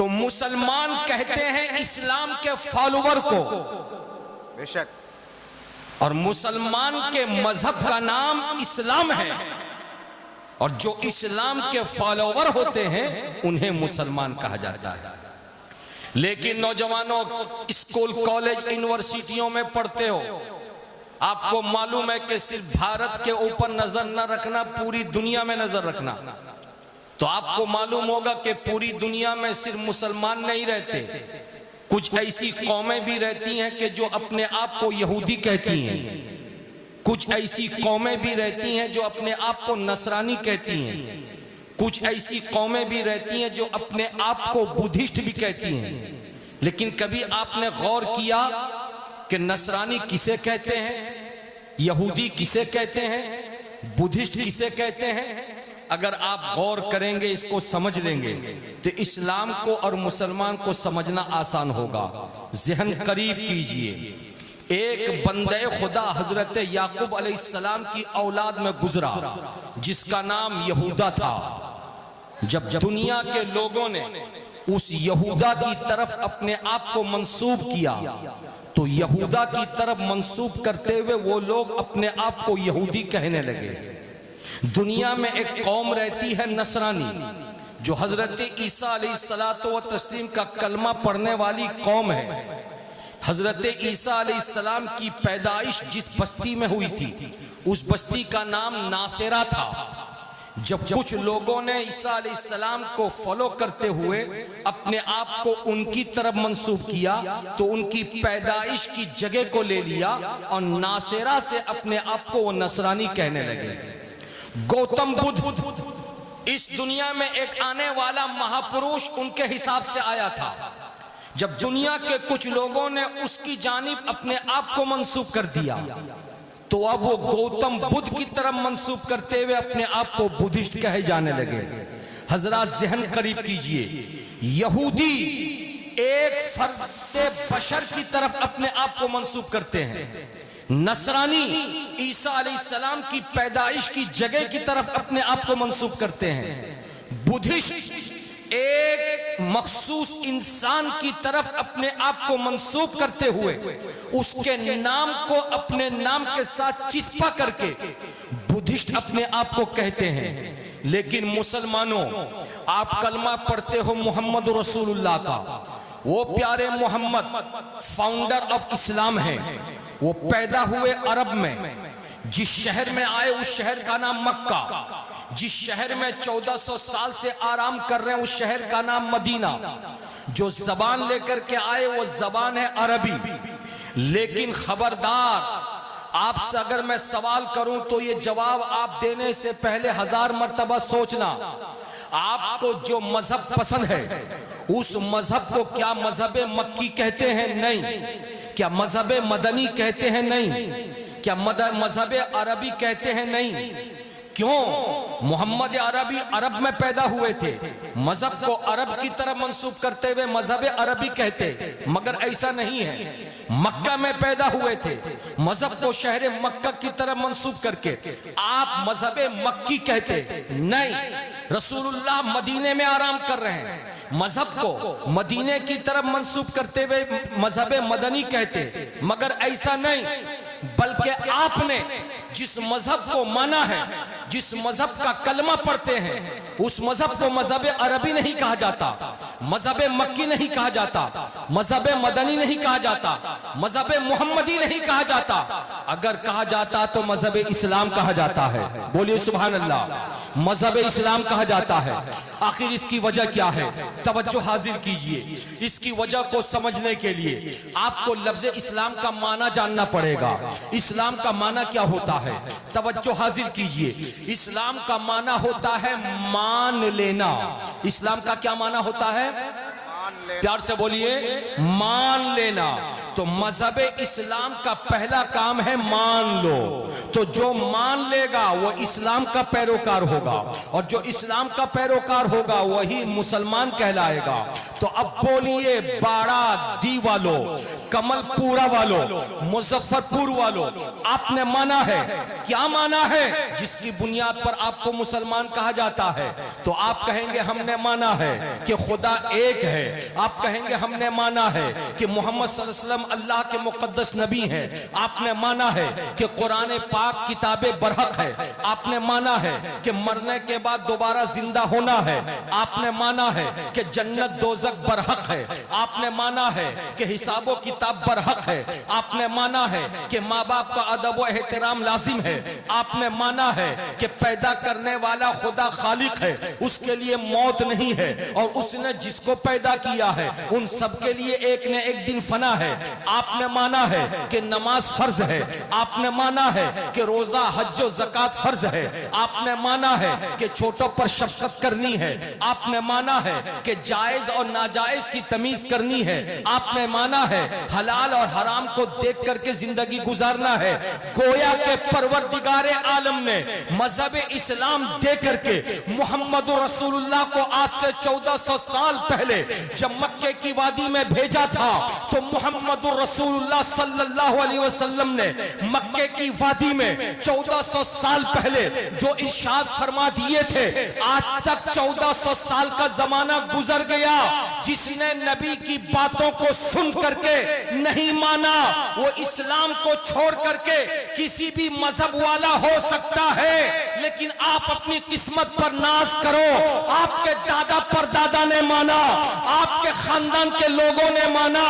تو مسلمان کہتے ہیں اسلام کے فالوور کو، بے شک، اور مسلمان کے مذہب کا نام اسلام ہے، اور جو اسلام کے فالوور ہوتے ہیں انہیں مسلمان کہا جاتا ہے۔ لیکن نوجوانوں، اسکول، کالج، یونیورسٹیوں میں پڑھتے ہو، آپ کو معلوم ہے کہ صرف بھارت کے اوپر نظر نہ رکھنا، پوری دنیا میں نظر رکھنا۔ تو آپ کو معلوم ہوگا کہ پوری دنیا میں صرف مسلمان نہیں رہتے، کچھ ایسی قومیں بھی رہتی ہیں کہ جو اپنے آپ کو یہودی کہتی ہیں، کچھ ایسی قومیں بھی رہتی ہیں جو اپنے آپ کو نصرانی کہتی ہیں، کچھ ایسی قومیں بھی رہتی ہیں جو اپنے آپ کو بدھسٹ بھی کہتی ہیں۔ لیکن کبھی آپ نے غور کیا کہ نصرانی کسے کہتے ہیں، یہودی کسے کہتے ہیں، بدھسٹ کسے کہتے ہیں؟ اگر آپ غور کریں گے، اس کو سمجھ لیں گے تو اسلام کو اور مسلمان کو سمجھنا آسان ہوگا۔ ذہن قریب کیجئے، ایک بندے خدا حضرت یعقوب علیہ السلام کی اولاد میں گزرا جس کا نام یہودا تھا۔ جب دنیا کے لوگوں نے اس یہودا کی طرف اپنے آپ کو منسوب کیا تو یہودا کی طرف منسوب کرتے ہوئے وہ لوگ اپنے آپ کو یہودی کہنے لگے۔ دنیا میں ایک قوم رہتی ہے نصرانی، جو حضرت عیسیٰ علیہ السلام کا کلمہ پڑھنے والی قوم ہے۔ حضرت عیسیٰ علیہ السلام کی پیدائش جس بستی میں ہوئی تھی اس بستی کا نام ناصرہ تھا۔ جب کچھ لوگوں نے عیسیٰ علیہ السلام کو فالو کرتے ہوئے اپنے آپ کو ان کی طرف منسوب کیا تو ان کی پیدائش کی جگہ کو لے لیا اور ناصرہ سے اپنے آپ کو وہ نصرانی کہنے لگے۔ گوتم بدھ اس دنیا میں ایک آنے والا مہاپروش ان کے حساب سے آیا تھا۔ جب دنیا کے کچھ لوگوں نے اس کی جانب اپنے آپ کو منسوب کر دیا تو اب وہ گوتم بدھ کی طرف منسوب کرتے ہوئے اپنے آپ کو بدھسٹ کہے جانے لگے۔ حضرات ذہن قریب کیجئے، یہودی ایک فرد بشر کی طرف اپنے آپ کو منسوب کرتے ہیں، نصرانی عیسیٰ علیہ السلام کی پیدائش کی جگہ کی طرف اپنے آپ کو منسوب کرتے ہیں، بدھسٹ ایک مخصوص انسان کی طرف اپنے آپ کو منسوب کرتے ہوئے اس کے نام کو اپنے نام کے ساتھ چسپا کر کے بدھسٹ اپنے آپ کو کہتے ہیں۔ لیکن مسلمانوں، آپ کلمہ پڑھتے ہو محمد رسول اللہ کا، وہ پیارے محمد فاؤنڈر آف اسلام ہیں، وہ پیدا ہوئے عرب میں، جس شہر میں آئے اس شہر کا نام مکہ، جس شہر میں 1400 سال سے آرام کر رہے ہیں اس شہر کا نام مدینہ، جو زبان لے کر کے آئے وہ زبان ہے عربی۔ لیکن خبردار، آپ سے اگر میں سوال کروں تو یہ جواب آپ دینے سے پہلے 1000 مرتبہ سوچنا۔ آپ کو جو مذہب پسند ہے اس مذہب کو کیا مذہب مکی کہتے ہیں؟ نہیں۔ کیا مذہب مدنی کہتے ہیں؟ نہیں۔ کیا مذہب عربی کہتے ہیں؟ نہیں۔ کیوں؟ محمد عربی عرب میں پیدا ہوئے تھے، مذہب کو عرب کی طرف منسوب کرتے ہوئے مذہب عربی کہتے، مگر ایسا نہیں ہے۔ مکہ میں پیدا ہوئے تھے، مذہب کو شہر مکہ کی طرف منسوب کر کے آپ مذہب مکی کہتے نہیں۔ رسول اللہ مدینے میں آرام کر رہے ہیں، مذہب کو مدینے کی طرف منسوب کرتے ہوئے مذہب مدنی کہتے، مگر ایسا نہیں، بلکہ آپ نے جس مذہب کو مانا ہے، جس مذہب کا کلمہ پڑھتے ہیں، اس مذہب کو مذہب عربی نہیں کہا جاتا، مذہب مکی نہیں کہا جاتا، مذہب مدنی نہیں کہا جاتا، مذہب محمدی نہیں کہا جاتا۔ اگر کہا جاتا تو مذہب اسلام کہا جاتا ہے۔ بولیے سبحان اللہ، مذہب اسلام کہا جاتا ہے۔ آخر اس کی وجہ کیا ہے؟ توجہ حاضر کیجئے، اس کی وجہ کو سمجھنے کے لیے آپ کو لفظ اسلام کا معنی جاننا پڑے گا۔ اسلام کا معنی کیا ہوتا ہے؟ توجہ حاضر کیجئے، اسلام کا معنی ہوتا ہے مان لینا۔ اسلام کا کیا معنی ہوتا ہے؟ پیار سے بولیے، مان لینا۔ تو مذہب اسلام کا پہلا کام ہے مان لو۔ تو جو مان لے گا وہ اسلام کا پیروکار ہوگا، اور جو اسلام کا پیروکار ہوگا وہی مسلمان کہلائے گا۔ تو اب بولیے باڑا دی والوں، کمل پورا والوں، مظفر پور والوں، آپ نے مانا ہے، کیا مانا ہے جس کی بنیاد پر آپ کو مسلمان کہا جاتا ہے؟ تو آپ کہیں گے ہم نے مانا ہے کہ خدا ایک ہے، آپ کہیں گے ہم نے مانا ہے کہ محمد صلی اللہ علیہ وسلم اللہ کے مقدس نبی ہیں، آپ نے مانا ہے کہ قرآن پاک کتاب برحق ہے، آپ نے مانا ہے کہ مرنے کے بعد دوبارہ زندہ ہونا ہے، آپ نے مانا ہے کہ جنت دوزخ برحق ہے، آپ نے مانا ہے کہ حساب و کتاب برحق ہے، آپ نے مانا ہے کہ ماں باپ کا ادب و احترام لازم ہے، آپ نے مانا ہے کہ پیدا کرنے والا خدا خالق ہے، اس کے لیے موت نہیں ہے، اور اس نے جس کو پیدا کیا ہے ان سب کے لیے ایک نہ ایک دن فنا ہے، آپ نے مانا ہے کہ نماز فرض ہے، آپ نے مانا ہے کہ روزہ حج و زکوٰۃ فرض ہے، آپ نے مانا ہے کہ چھوٹوں پر شفقت کرنی ہے، آپ نے مانا ہے کہ جائز اور ناجائز کی تمیز کرنی ہے، آپ نے مانا ہے حلال اور حرام کو دیکھ کر کے زندگی گزارنا ہے۔ گویا کہ پروردگار عالم نے مذہب اسلام دے کر کے محمد رسول اللہ کو آج سے 1400 سال پہلے جب مکے کی وادی میں بھیجا تھا تو محمد رسول اللہ صلی اللہ علیہ وسلم نے مکے کی وادی میں 1400 سال پہلے جو ارشاد فرما دیے تھے، آج تک 1400 سال کا زمانہ گزر گیا، جس نے نبی کی باتوں کو سن کر کے نہیں مانا وہ اسلام کو چھوڑ کر کے کسی بھی مذہب والا ہو سکتا ہے، لیکن آپ اپنی قسمت پر ناز کرو، آپ کے دادا پر دادا نے مانا، آپ کے خاندان کے لوگوں نے مانا،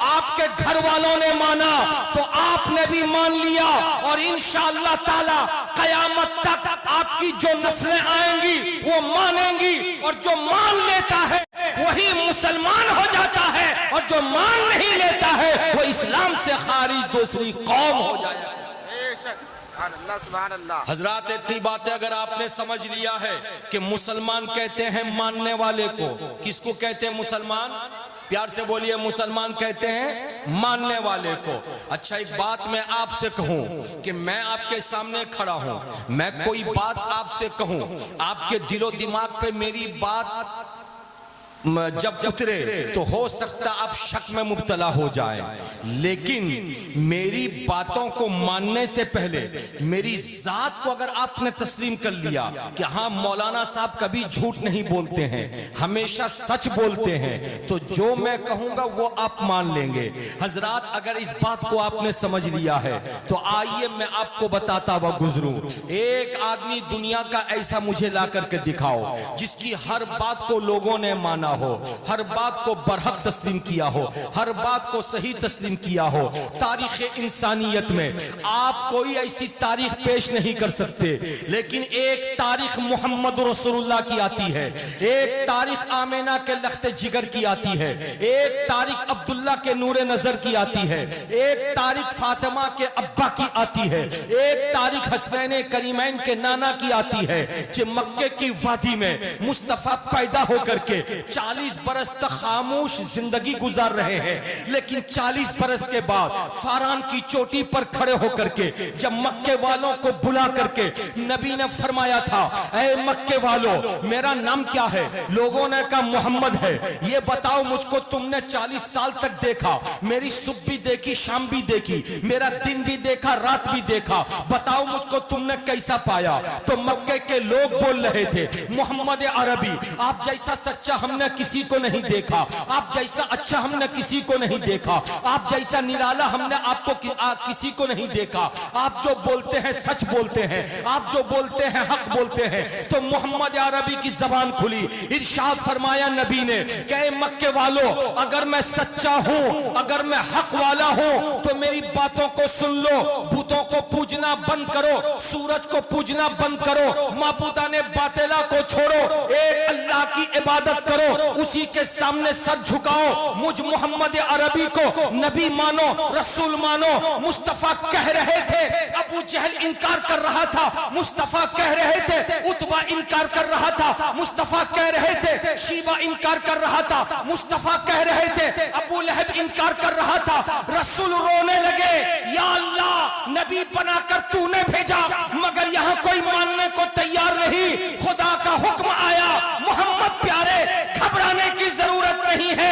آپ کے گھر والوں نے مانا، تو آپ نے بھی مان لیا، اور انشاءاللہ تعالی قیامت تک آپ کی جو نسلیں آئیں گی وہ مانیں گی، اور جو مان لیتا ہے وہی مسلمان ہو جاتا ہے، اور جو مان نہیں لیتا ہے وہ اسلام سے خارج دوسری قوم ہو جائے گا۔ بے شک، سبحان اللہ سبحان اللہ۔ حضرات اتنی باتیں اگر آپ نے سمجھ لیا ہے کہ مسلمان کہتے ہیں ماننے والے کو، کس کو کہتے ہیں مسلمان؟ پیار سے بولیے، مسلمان کہتے ہیں ماننے والے کو۔ اچھا ایک بات میں آپ سے کہوں کہ میں آپ کے سامنے کھڑا ہوں، میں کوئی بات آپ سے کہوں، آپ کے دل و دماغ پہ میری بات جب اترے تو ہو سکتا آپ شک میں مبتلا ہو جائیں، لیکن میری باتوں کو ماننے سے پہلے میری ذات کو اگر آپ نے تسلیم کر لیا کہ ہاں مولانا صاحب کبھی جھوٹ نہیں بولتے ہیں، ہمیشہ سچ بولتے ہیں، تو جو میں کہوں گا وہ آپ مان لیں گے۔ حضرات اگر اس بات کو آپ نے سمجھ لیا ہے تو آئیے میں آپ کو بتاتا ہوا گزروں، ایک آدمی دنیا کا ایسا مجھے لا کر کے دکھاؤ جس کی ہر بات کو لوگوں نے مانا ہو، ہر بات کو برحق تسلیم کیا ہو، ہر بات کو صحیح تسلیم کیا ہو۔ تاریخ انسانیت میں آپ کوئی ایسی تاریخ پیش نہیں کر سکتے، لیکن ایک تاریخ محمد رسول اللہ کی آتی ہے، ایک تاریخ آمینہ کے لخت جگر کی آتی ہے، ایک تاریخ عبداللہ کے نور نظر کی آتی ہے، ایک تاریخ فاطمہ کے ابا کی آتی ہے، ایک تاریخ حسنین کریمین کے نانا کی آتی ہے، کہ مکے کی وادی میں مصطفیٰ پیدا ہو کر کے 40 برس تک خاموش زندگی گزار رہے ہیں، لیکن 40 برس کے بعد فاران کی چوٹی پر کھڑے ہو کر کے جب مکے والوں کو بلا کر کے نبی نے فرمایا تھا، اے مکے والوں میرا نام کیا ہے؟ لوگوں نے کہا محمد ہے۔ یہ بتاؤ مجھ کو تم نے 40 سال تک دیکھا، میری صبح بھی دیکھی، شام بھی دیکھی، میرا دن بھی دیکھا، رات بھی دیکھا، بتاؤ مجھ کو تم نے کیسا پایا؟ تو مکے کے لوگ بول رہے تھے، محمد عربی آپ جیسا سچا ہم نے کسی کو نہیں دیکھا، آپ جیسا اچھا ہم نے کسی کو نہیں دیکھا، آپ جیسا نرالا ہم نے آپ کو کسی کو نہیں دیکھا، آپ جو بولتے ہیں سچ بولتے ہیں، آپ جو بولتے ہیں حق بولتے ہیں۔ تو محمد عربی کی زبان کھلی، ارشاد فرمایا نبی نے کہ اے مکے والوں اگر میں سچا ہوں، اگر میں حق والا ہوں تو میری باتوں کو سن لو، بتوں کو پوجنا بند کرو، سورج کو پوجنا بند کرو، معبودان باطلہ کو چھوڑو، ایک اللہ کی عبادت کرو، اسی کے سامنے سر جھکاؤ، مجھ محمد عربی کو نبی مانو، رسول مانو۔ مصطفیٰ کہہ رہے تھے، ابو جہل انکار کر رہا تھا، مصطفیٰ کہہ رہے تھے، عتبہ انکار کر رہا تھا، مصطفیٰ کہہ رہے تھے، شیبہ انکار کر رہا تھا، مصطفیٰ کہہ رہے تھے، ابو لہب انکار کر رہا تھا۔ رسول رونے لگے، یا اللہ نبی بنا کر تو نے بھیجا مگر یہاں کوئی ماننے کو تیار نہیں۔ خدا کا حکم آیا، محمد پیارے گھبرانے کی ضرورت نہیں ہے،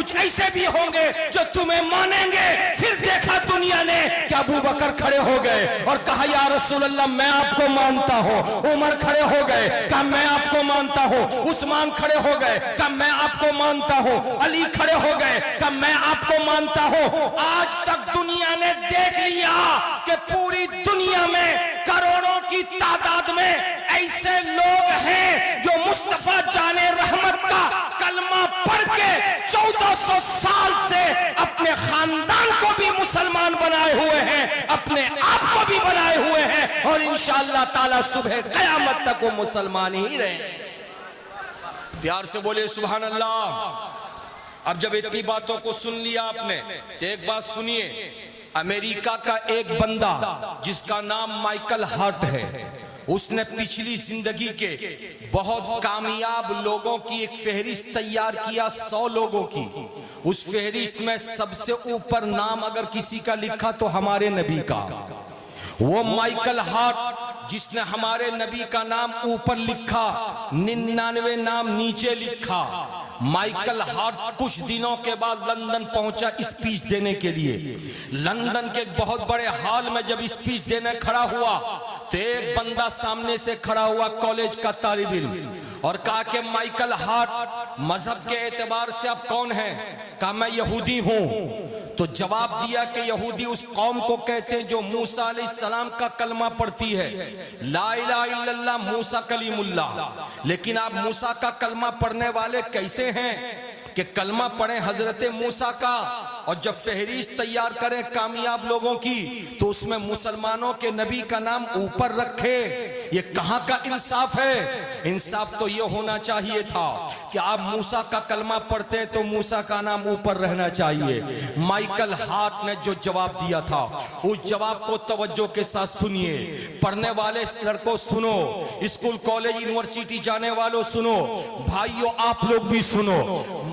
کچھ ایسے بھی ہوں گے جو تمہیں مانیں گے۔ پھر دیکھا دنیا نے کہ ابو بکر کھڑے ہو گئے اور کہا یا رسول اللہ میں آپ کو مانتا ہوں۔ عمر کھڑے ہو گئے، کہا میں آپ کو مانتا ہوں۔ عثمان کھڑے ہو گئے، کہا میں آپ کو مانتا ہوں۔ علی کھڑے ہو گئے، کہا میں آپ کو مانتا ہوں۔ آج تک دنیا نے دیکھ لیا کہ پوری دنیا میں کروڑوں کی تعداد میں ایسے لوگ ہیں جو مصطفیٰ جان رحمت کا کلمہ پڑھ کے 1400 سال سے اپنے خاندان کو بھی مسلمان بنائے ہوئے ہیں، اپنے آپ کو بھی بنائے ہوئے ہیں، اور انشاءاللہ تعالی صبح قیامت تک وہ مسلمان ہی رہے۔ پیار سے بولے سبحان اللہ۔ اب جب اتنی باتوں کو سن لیا آپ نے تو ایک بات سنیے، امریکہ کا ایک بندہ جس کا نام مائیکل ہارٹ ہے، اس نے پچھلی زندگی کے بہت کامیاب لوگوں کی ایک فہرست تیار کیا، 100 لوگوں کی۔ اس فہرست میں سب سے اوپر نام اگر کسی کا لکھا تو ہمارے نبی کا۔ وہ مائیکل ہارٹ جس نے ہمارے نبی کا نام اوپر لکھا، 99 نام نیچے لکھا۔ مائیکل ہارٹ کچھ دنوں کے بعد لندن پہنچا اسپیچ دینے کے لیے۔ لندن کے بہت بڑے ہال میں جب اسپیچ دینے کھڑا ہوا تو ایک بندہ سامنے سے کھڑا ہوا، کالج کا طالب علم، اور کہا کہ مائیکل ہارٹ مذہب کے اعتبار سے آپ کون ہیں؟ کہا میں یہودی ہوں۔ تو جواب دیا کہ یہودی اس قوم کو کہتے ہیں جو موسیٰ علیہ السلام کا کلمہ پڑھتی ہے، لا الہ الا اللہ موسیٰ کلیم اللہ۔ لیکن آپ موسیٰ کا کلمہ پڑھنے والے کیسے ہیں کہ کلمہ پڑھیں حضرت موسیٰ کا، اور جب فہرست تیار کریں کامیاب لوگوں کی تو اس میں مسلمانوں کے نبی کا نام اوپر رکھے؟ یہ کہاں کا انصاف ہے؟ انصاف تو یہ ہونا چاہیے تھا کہ آپ موسیٰ کا کلمہ پڑھتے تو موسیٰ کا نام اوپر رہنا چاہیے۔ مائیکل ہارٹ نے جو جواب دیا تھا اس جواب کو توجہ کے ساتھ سنیے۔ پڑھنے والے لڑکوں سنو، اسکول کالج یونیورسٹی جانے والوں سنو، بھائیوں آپ لوگ بھی سنو۔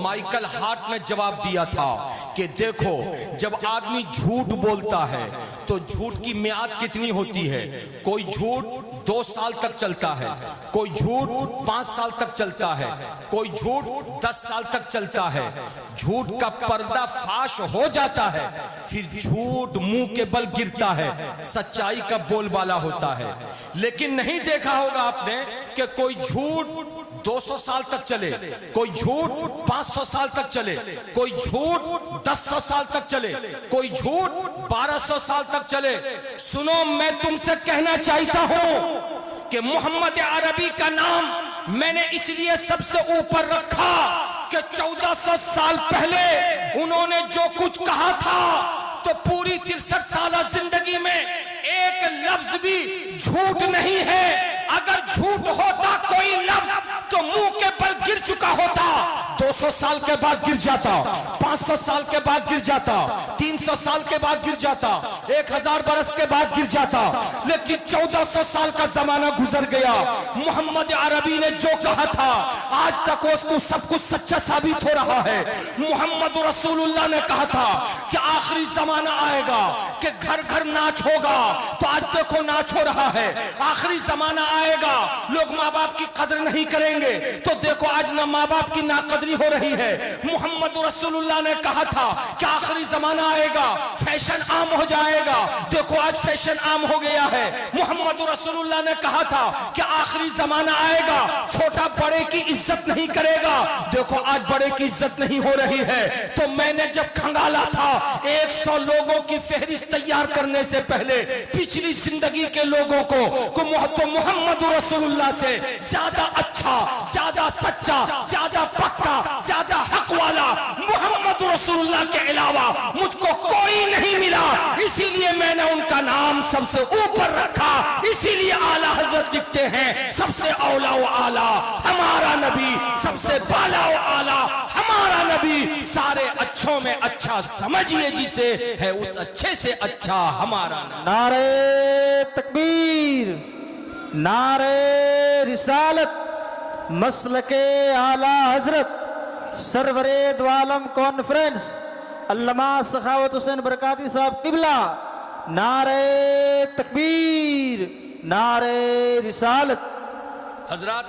مائیکل ہارٹ نے جواب دیا تھا کہ دیکھو جب آدمی جھوٹ بولتا ہے تو جھوٹ کی میعاد کتنی ہوتی ہے؟ کوئی جھوٹ 2 سال تک چلتا ہے، کوئی جھوٹ 5 سال تک چلتا ہے، کوئی جھوٹ 10 سال تک چلتا ہے۔ جھوٹ کا پردہ فاش ہو جاتا ہے، پھر جھوٹ منہ کے بل گرتا ہے، سچائی کا بول بالا ہوتا ہے۔ لیکن نہیں دیکھا ہوگا آپ نے کہ کوئی جھوٹ 200 سال تک چلے، کوئی جھوٹ 500 سال تک چلے، کوئی جھوٹ 1000 سال تک چلے، کوئی جھوٹ 1200 سال تک چلے۔ سنو میں تم سے کہنا چاہتا ہوں کہ محمد عربی کا نام میں نے اس لیے سب سے اوپر رکھا کہ 1400 سال پہلے انہوں نے جو کچھ کہا تھا تو پوری 63 سالہ زندگی میں ایک لفظ بھی جھوٹ نہیں ہے۔ اگر جھوٹ ہوتا کوئی لفظ تو منہ کے بل گر چکا ہوتا، 200 سال کے بعد گر جاتا، 500 سال کے بعد گر جاتا، 300 سال کے بعد گر جاتا، 1000 برس کے بعد گر جاتا۔ لیکن 1400 سال کا زمانہ گزر گیا، محمد عربی نے جو کہا تھا آج تک اس کو سب کچھ سچا ثابت ہو رہا ہے۔ محمد رسول اللہ نے کہا تھا کہ آخری زمانہ آئے گا کہ گھر گھر ناچ ہوگا، تو آج دیکھو ناچ ہو رہا ہے۔ آخری زمانہ آئے گا لوگ ماں باپ کی قدر نہیں کریں گے، تو دیکھو آج نہ ماں باپ کی ناقدری ہو رہی ہے۔ محمد رسول اللہ نے کہا تھا کہ آخری زمانہ آئے گا فیشن عام ہو جائے گا، دیکھو آج فیشن عام ہو گیا ہے۔ محمد رسول اللہ نے کہا تھا کہ آخری زمانہ آئے گا چھوٹا بڑے کی عزت نہیں کرے گا، دیکھو آج بڑے کی عزت نہیں ہو رہی ہے۔ تو میں نے جب کھنگالا تھا 100 لوگوں کی فہرست تیار کرنے سے پہلے پچھلی زندگی کے لوگوں کو تو محمد رسول اللہ سے زیادہ اچھا، زیادہ سچا، زیادہ پکا، زیادہ حق والا محمد رسول اللہ کے علاوہ مجھ کو کوئی نہیں ملا، اسی لیے میں نے ان کا نام سب سے اوپر رکھا۔ اسی لیے اعلیٰ حضرت لکھتے ہیں سب سے اولا و اعلیٰ ہمارا نبی، سب سے بالا و اعلیٰ ہمارا نبی، سارے اچھوں میں اچھا سمجھیے جسے ہے اس اچھے سے اچھا ہمارا نبی۔ نعرہ تکبیر، نعرہ رسالت، مسلک اعلیٰ حضرت سرور دو عالم کانفرنس علامہ سخاوت حسین برکاتی صاحب قبلہ، نعرہ تکبیر، نعرہ رسالت۔ حضرات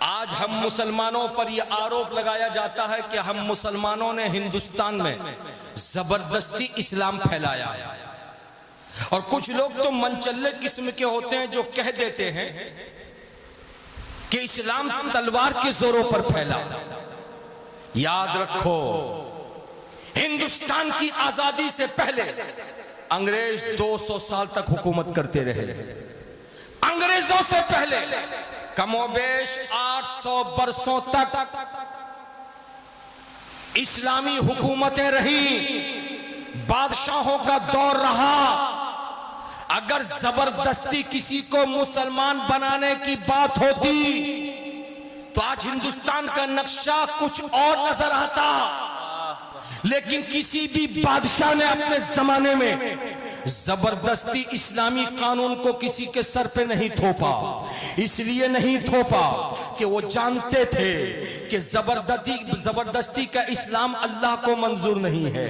آج ہم مسلمانوں پر یہ آروپ لگایا جاتا ہے کہ ہم مسلمانوں نے ہندوستان میں زبردستی اسلام پھیلایا، اور کچھ لوگ تو منچلے قسم کے ہوتے ہیں جو کہہ دیتے ہیں کہ اسلام تلوار کے زوروں پر پھیلا۔ یاد رکھو، ہندوستان کی آزادی سے پہلے انگریز 200 سال تک حکومت کرتے رہے۔ انگریزوں سے پہلے کم و بیش 800 برسوں تک اسلامی حکومتیں رہیں، بادشاہوں کا دور رہا۔ اگر زبردستی کسی کو مسلمان بنانے کی بات ہوتی تو آج ہندوستان کا نقشہ کچھ اور نظر آتا، لیکن کسی بھی بادشاہ نے اپنے زمانے میں زبردستی اسلامی قانون کو کسی کے سر پہ نہیں تھوپا۔ اس لیے نہیں تھوپا کہ وہ جانتے تھے کہ زبردستی کا اسلام اللہ کو منظور نہیں ہے۔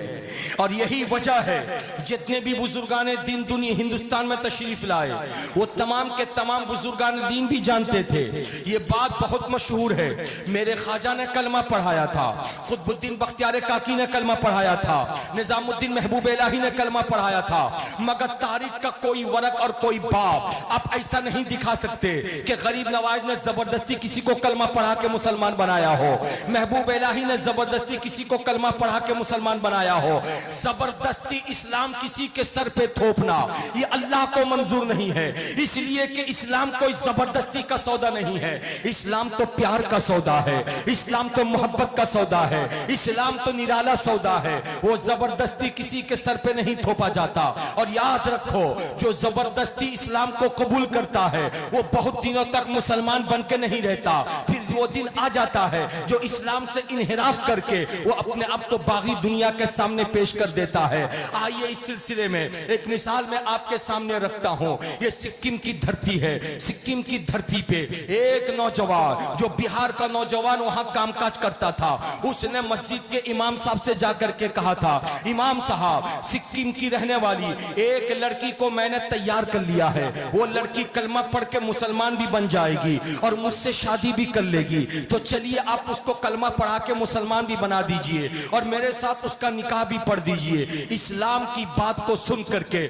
اور یہی وجہ ہے جتنے بھی بزرگان دین دنیا ہندوستان میں تشریف لائے، وہ تمام کے تمام بزرگان دین بھی جانتے تھے۔ یہ بات بہت مشہور ہے، میرے خواجہ نے کلمہ پڑھایا تھا، قطب الدین بختیار کاکی نے کلمہ پڑھایا تھا، نظام الدین محبوب الہی نے کلمہ پڑھایا تھا، مگر تاریخ کا کوئی ورق اور کوئی باب آپ ایسا نہیں دکھا سکتے کہ غریب نواز نے زبردستی کسی کو کلمہ پڑھا کے مسلمان بنایا ہو، محبوب الہی نے زبردستی کسی کو کلمہ پڑھا کے مسلمان بنایا ہو۔ زبردستی اسلام کسی کے سر پہ تھوپنا یہ اللہ کو منظور نہیں ہے، اس لیے کہ اسلام کوئی زبردستی کا سودا نہیں ہے۔ اسلام تو پیار کا سودا ہے، اسلام تو محبت کا سودا ہے، اسلام تو نرالا سودا ہے۔ وہ زبردستی کسی کے سر پہ نہیں تھوپا جاتا۔ اور یاد رکھو، جو زبردستی اسلام کو قبول کرتا ہے وہ بہت دنوں تک مسلمان بن کے نہیں رہتا، پھر وہ دن آ جاتا ہے جو اسلام سے انحراف کر کے وہ اپنے آپ کو باغی دنیا کے سامنے پیش کر دیتا ہے۔ آئیے اس سلسلے میں ایک مثال میں آپ کے سامنے رکھتا ہوں۔ یہ سکم کی دھرتی ہے، سکم کی دھرتی پہ ایک نوجوان جو بہار کا نوجوان وہاں کام کاج کرتا تھا، اس نے مسجد کے امام صاحب سے جا کر کے کہا تھا، امام صاحب سکم کی رہنے والی ایک لڑکی کو میں نے تیار کر لیا ہے، وہ لڑکی کلمہ پڑھ کے مسلمان بھی بن جائے گی اور مجھ سے شادی بھی کر لے گی، تو چلیے آپ اس کو کلمہ پڑھا کے مسلمان بھی بنا دیجئے اور میرے ساتھ اس کا نکاح بھی پڑھ دیجئے۔ اسلام کی بات کو سن کر کے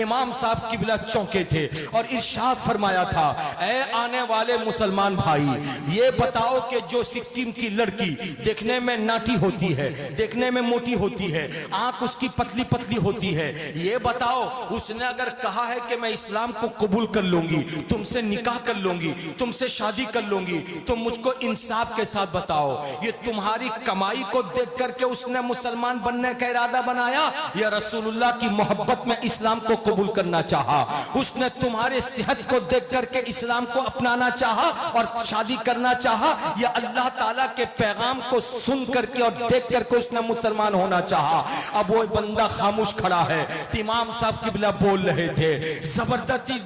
امام صاحب قبلہ چونکے تھے اور ارشاد فرمایا تھا، اے آنے والے مسلمان بھائی، یہ بتاؤ کہ جو سکم کی لڑکی دیکھنے میں ناٹی ہوتی ہے، دیکھنے میں موٹی ہوتی ہے، آنکھ اس کی پتلی پتلی ہوتی ہے، یہ بتاؤ اس نے اگر کہا ہے کہ میں اسلام کو قبول کر لوں گی، تم سے نکاح کر لوں گی، تم سے شادی کر لوں گی، تو مجھ کو انصاف کے ساتھ بتاؤ، یہ تمہاری کمائی کو دیکھ کر کے اس نے مسلمان بننے کا ارادہ بنایا یا رسول اللہ کی محبت میں اسلام کو قبول کرنا چاہا؟ اس نے تمہارے صحت کو دیکھ کر کے اسلام کو اپنانا چاہا اور شادی کرنا چاہا، یا اللہ تعالیٰ کے پیغام کو سن کر کے اور دیکھ کر کے اس نے مسلمان ہونا چاہا؟ اب وہ بندہ خاموش کھڑا ہے۔ امام صاحب قبلہ بول رہے تھے،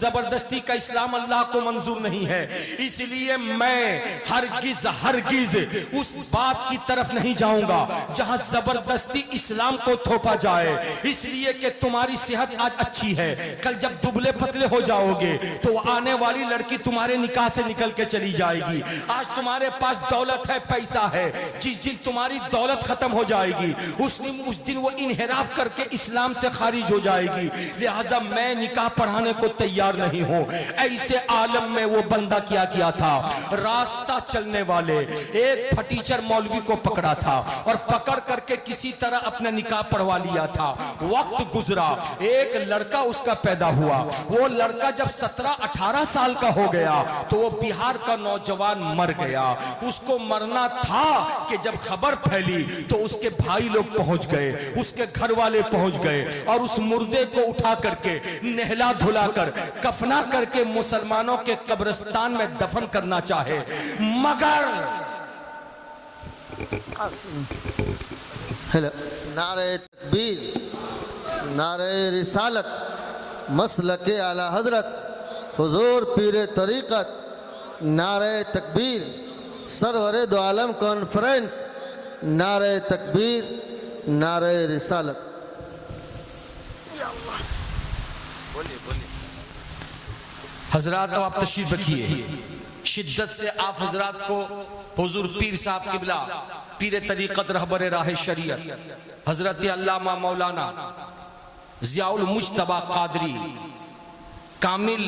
زبردستی کا اسلام اللہ کو منظور نہیں ہے، اس لیے میں ہرگز اس بات کی طرف نہیں جاؤں گا جہاں زبردستی اسلام کو تھوپا جائے، اس لیے کہ تمہاری صحت آج اچھی ہے، کل جب دبلے پتلے ہو جاؤ گے تو وہ آنے والی لڑکی تمہارے نکاح سے نکل کے چلی جائے گی۔ آج تمہارے پاس دولت ہے، پیسہ ہے، جس دن تمہاری دولت ختم ہو جائے گی اس دن وہ انحراف کر کے اسلام سے خارج ہو جائے گی، لہذا میں نکاح پڑھانے کو تیار نہیں ہوں۔ ایسے عالم میں وہ بندہ کیا تھا، راستہ چلنے والے ایک پھٹیچر مولوی کو پکڑا تھا اور پکڑ کر کے کسی طرح اپنا نکاح پڑھوا لیا تھا۔ وقت گزرا، ایک لڑکا اس کا پیدا ہوا، وہ لڑکا جب 17-18 سال کا ہو گیا تو وہ بہار کا نوجوان مر گیا۔ اس کو مرنا تھا کہ جب خبر پھیلی تو اس کے بھائی لوگ پہنچ گئے، اس کے گھر والے پہنچ گئے اور اس مردے کو اٹھا کر کے نہلا دھلا کر کفنا کر کے مسلمانوں کے قبرستان میں دفن کرنا چاہے، مگر نعرہ تکبیر، نعرہ رسالت، مسلک اعلی حضرت حضور پیر طریقت، نعرہ تکبیر، سرور دو عالم کانفرنس، نعرہ تکبیر، نعرہ رسالت۔ حضرات اب آپ تشریف رکھیے۔ شدت سے آپ حضرات کو حضور پیر صاحب قبلہ، پیر طریقت، رہبر راہ شریعت حضرت علامہ مولانا ضیاء المجتبی قادری کامل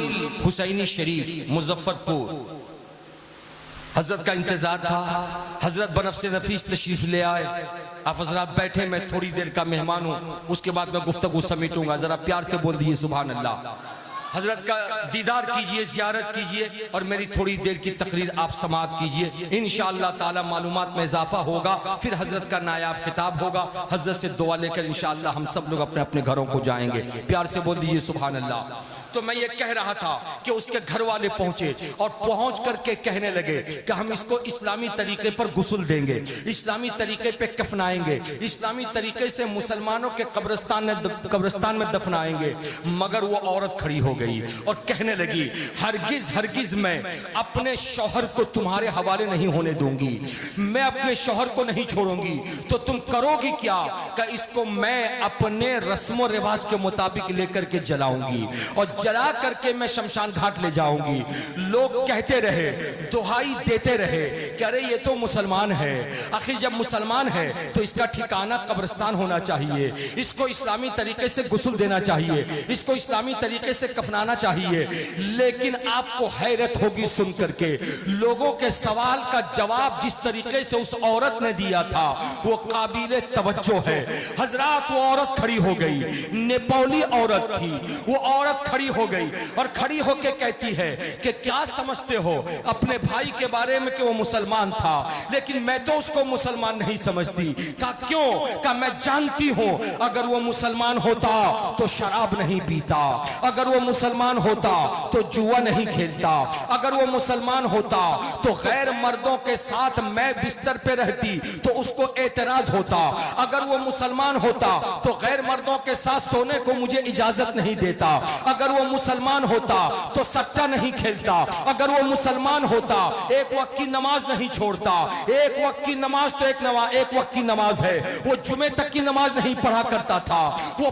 حسینی شریف مظفر پور، حضرت کا انتظار تھا۔ حضرت بنفس نفیس تشریف لے آئے۔ آپ حضرات بیٹھے، میں تھوڑی دیر کا مہمان ہوں، اس کے بعد میں گفتگو سمیٹوں گا، ذرا پیار سے بول دیجئے سبحان اللہ۔ حضرت کا دیدار کیجئے، زیارت کیجئے، اور میری تھوڑی دیر کی تقریر آپ سماعت کیجئے۔ انشاءاللہ تعالی معلومات میں اضافہ ہوگا، پھر حضرت کا نایاب خطاب ہوگا، حضرت سے دعا لے کر انشاءاللہ ہم سب لوگ اپنے اپنے گھروں کو جائیں گے۔ پیار سے بول دیجئے سبحان اللہ۔ تو میں یہ کہہ رہا تھا کہ اس کے گھر والے پہنچے اور پہنچ کر کے کہنے لگے کہ ہم اس کو اسلامی طریقے پر غسل دیں گے، اسلامی طریقے پہ کفنائیں گے، اسلامی طریقے سے مسلمانوں کے قبرستان میں دفنائیں گے۔ مگر وہ عورت کھڑی ہو گئی اور کہنے لگی ہرگز میں اپنے شوہر کو تمہارے حوالے نہیں ہونے دوں گی، میں اپنے شوہر کو نہیں چھوڑوں گی۔ تو تم کرو گی کیا؟ کہ اس کو میں اپنے رسم و رواج کے مطابق لے کر کے جلاؤں گی اور جلا کر کے میں شمشان گھاٹ لے جاؤں گی۔ لوگ کہتے رہے، دہائی دیتے رہے کہ ارے یہ تو مسلمان ہے، آخر جب مسلمان ہے تو اس کا ٹھکانہ قبرستان ہونا چاہیے، اس کو اسلامی طریقے سے غسل دینا چاہیے، اس کو اسلامی طریقے سے کفنانا چاہیے۔ لیکن آپ کو حیرت ہوگی سن کر کے، لوگوں کے سوال کا جواب جس طریقے سے اس عورت نے دیا تھا وہ قابل توجہ ہے۔ حضرات وہ عورت کھڑی ہو گئی، نیپولی عورت تھی، وہ عورت کھڑی ہو گئی اور کھڑی ہو کے کہتی ہے کہ کیا سمجھتے ہو اپنے بھائی کے بارے میں کہ وہ مسلمان تھا، لیکن میں تو اس کو مسلمان نہیں سمجھتی۔ کہا کیوں؟ کہا میں جانتی ہوں اگر وہ مسلمان ہوتا تو شراب نہیں پیتا، اگر وہ مسلمان ہوتا تو جوا نہیں کھیلتا، اگر وہ مسلمان ہوتا تو غیر مردوں کے ساتھ میں بستر پہ رہتی تو اس کو اعتراض ہوتا، اگر وہ مسلمان ہوتا تو غیر مردوں کے ساتھ سونے کو مجھے اجازت نہیں دیتا، اگر وہ مسلمان ہوتا تو سٹا نہیں کھیلتا، اگر وہ مسلمان ہوتا ایک وقت کی نماز نہیں چھوڑتا۔ ایک وقت کی نماز تو ایک وقت کی نماز ہے، وہ جمعے تک کی نماز نہیں پڑھا کرتا تھا، وہ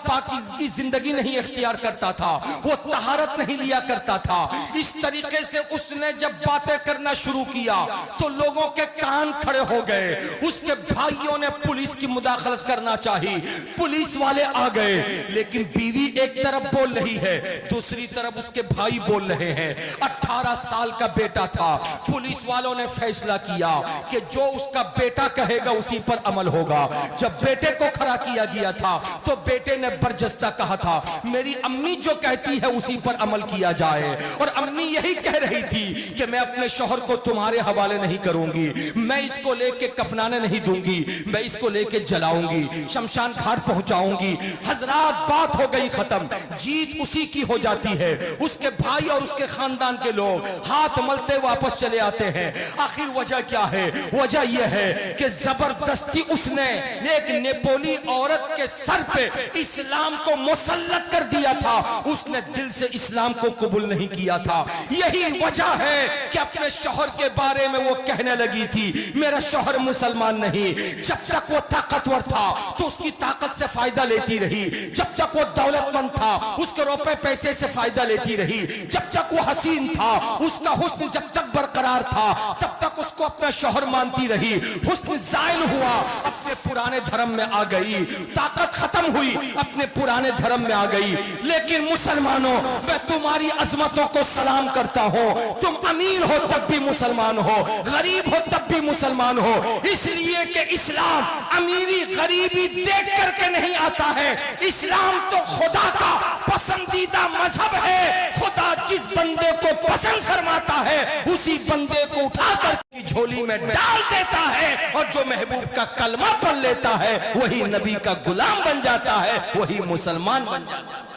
پاکیزگی زندگی نہیں اختیار کرتا تھا، وہ طہارت نہیں لیا کرتا تھا۔ اس طریقے سے اس نے جب باتیں کرنا شروع کیا تو لوگوں کے کان کھڑے ہو گئے۔ اس کے بھائیوں نے پولیس کی مداخلت کرنا چاہی، پولیس والے آ گئے، لیکن بیوی ایک طرف بول رہی ہے، دوسری طرف اس کے بھائی بول رہے ہیں۔ 18 سال کا بیٹا تھا، پولیس والوں نے فیصلہ کیا کہ جو اس کا بیٹا کہے گا اسی پر عمل ہوگا۔ جب بیٹے کو کھڑا کیا گیا تھا تو بیٹے نے برجستہ کہا تھا میری امی جو کہتی ہے اسی پر عمل کیا جائے، اور امی یہی کہہ رہی تھی کہ میں اپنے شوہر کو تمہارے حوالے نہیں کروں گی، میں اس کو لے کے کفنانے نہیں دوں گی، میں اس کو لے کے جلاؤں گی، شمشان گھاٹ پہنچاؤں گی۔ حضرات بات ہو گئی ختم، جیت اسی کی ہو جاتی ہے۔ اس کے بھائی اور اس کے خاندان کے لوگ ہاتھ ملتے واپس چلے آتے ہیں۔ آخر وجہ کیا ہے؟ وجہ یہ ہے کہ زبردستی اس نے ایک نیپولی عورت کے سر پہ اسلام کو مسلط کر دیا تھا، اس نے دل سے اسلام کو قبول نہیں کیا تھا۔ یہی وجہ ہے کہ اپنے شوہر کے بارے میں وہ کہنے لگی تھی میرا شوہر مسلمان نہیں۔ جب تک وہ طاقتور تھا تو اس کی طاقت سے فائدہ لیتی رہی، جب تک وہ دولت مند تھا اس کے روپے پیسے سے فائدہ لیتی رہی، جب تک وہ حسین تھا اس کا حسن جب تک برقرار تھا تب تک اس کو اپنا شوہر مانتی رہی۔ حسن زائل ہوا اپنے پرانے دھرم میں آ گئی، طاقت ختم ہوئی اپنے پرانے دھرم میں آ گئی۔ لیکن مسلمانوں میں تمہاری عظمتوں کو سلام کرتا ہوں، تم امیر ہو تب بھی مسلمان ہو، غریب ہو تب بھی مسلمان ہو، اس لیے کہ اسلام امیری غریبی دیکھ کر کے نہیں آتا ہے، اسلام تو خدا کا پسندیدہ مذہب ہے۔ خدا جس بندے کو پسند فرماتا ہے اسی بندے کو اٹھا کر کی جھولی میں ڈال دیتا ہے، اور جو محبوب کا کلمہ پڑھ لیتا ہے وہی نبی کا غلام بن جاتا ہے، وہی مسلمان بن جاتا ہے۔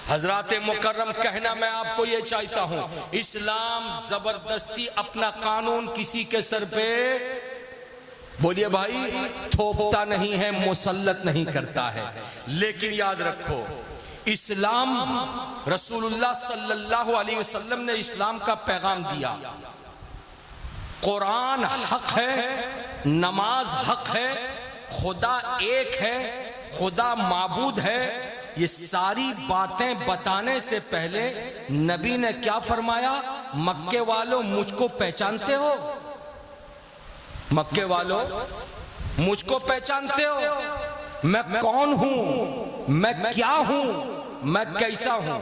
حضرات مکرم کہنا میں آپ کو یہ چاہتا ہوں، اسلام زبردستی اپنا قانون کسی کے سر پہ بولیے بھائی تھوپتا نہیں ہے، مسلط نہیں کرتا ہے۔ لیکن یاد رکھو اسلام رسول اللہ صلی اللہ علیہ وسلم نے اسلام کا پیغام دیا، قرآن حق ہے، نماز حق ہے، خدا ایک ہے، خدا معبود ہے، یہ ساری باتیں بتانے سے پہلے نبی نے کیا فرمایا؟ مکے والوں مجھ کو پہچانتے ہو؟ مکے والوں مجھ کو پہچانتے ہو؟ میں کون ہوں؟ میں کیا ہوں؟ میں کیسا ہوں؟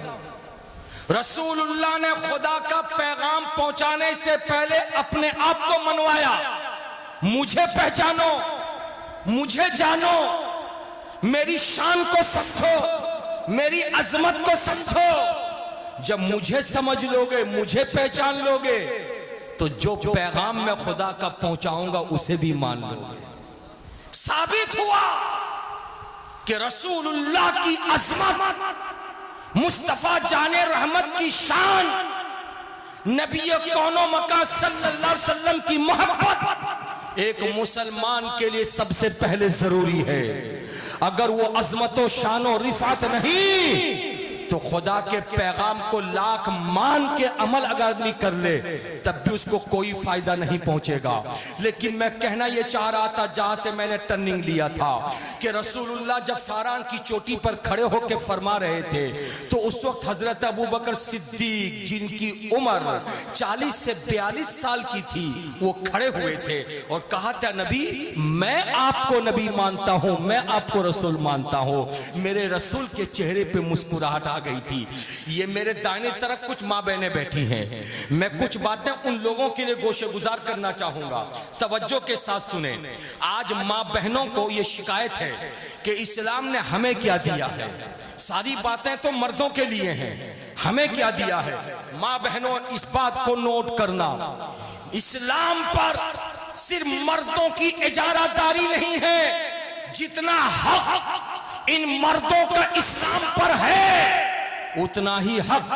رسول اللہ نے خدا کا پیغام پہنچانے سے پہلے اپنے آپ کو منوایا، مجھے پہچانو، مجھے جانو، میری شان کو سمجھو، میری عظمت کو سمجھو۔ جب مجھے سمجھ لوگے، مجھے پہچان لوگے، تو جو پیغام میں خدا کا پہنچاؤں گا اسے بھی مان لوگے۔ ثابت ہوا کہ رسول اللہ کی عظمت، مصطفیٰ جان رحمت کی شان، نبی کون و مکان صلی اللہ علیہ وسلم کی محبت ایک مسلمان کے لیے سب سے پہلے ضروری ہے۔ اگر وہ عظمت و شان و رفعت نہیں تو خدا کے پیغام کو لاکھ مان کے عمل اگر آدمی کر لے تب بھی اس کو کوئی فائدہ نہیں پہنچے گا۔ لیکن میں کہنا یہ چاہ رہا تھا جہاں سے میں نے ٹرننگ لیا تھا کہ رسول اللہ جب فاران کی چوٹی پر کھڑے ہو کے فرما رہے تھے تو اس وقت حضرت ابوبکر صدیق جن کی عمر 40 سے 42 سال کی تھی وہ کھڑے ہوئے تھے اور کہا تھا نبی میں آپ کو نبی مانتا ہوں، میں آپ کو رسول مانتا ہوں۔ میرے رسول کے چہرے پہ مسکراہٹ آ گئی تھی۔ یہ میرے دائیں طرف کچھ ماں بہنیں بیٹھی ہیں، میں کچھ باتیں ان لوگوں کے لیے گوشے گزار کرنا چاہوں گا، توجہ کے ساتھ سنیں۔ آج ماں بہنوں کو یہ شکایت ہے کہ اسلام نے ہمیں کیا دیا ہے، ساری باتیں تو مردوں کے لیے ہیں، ہمیں کیا دیا ہے۔ ماں بہنوں اس بات کو نوٹ کرنا، اسلام پر صرف مردوں کی اجارہ داری نہیں ہے، جتنا حق ان مردوں کا اسلام پر ہے اتنا ہی حق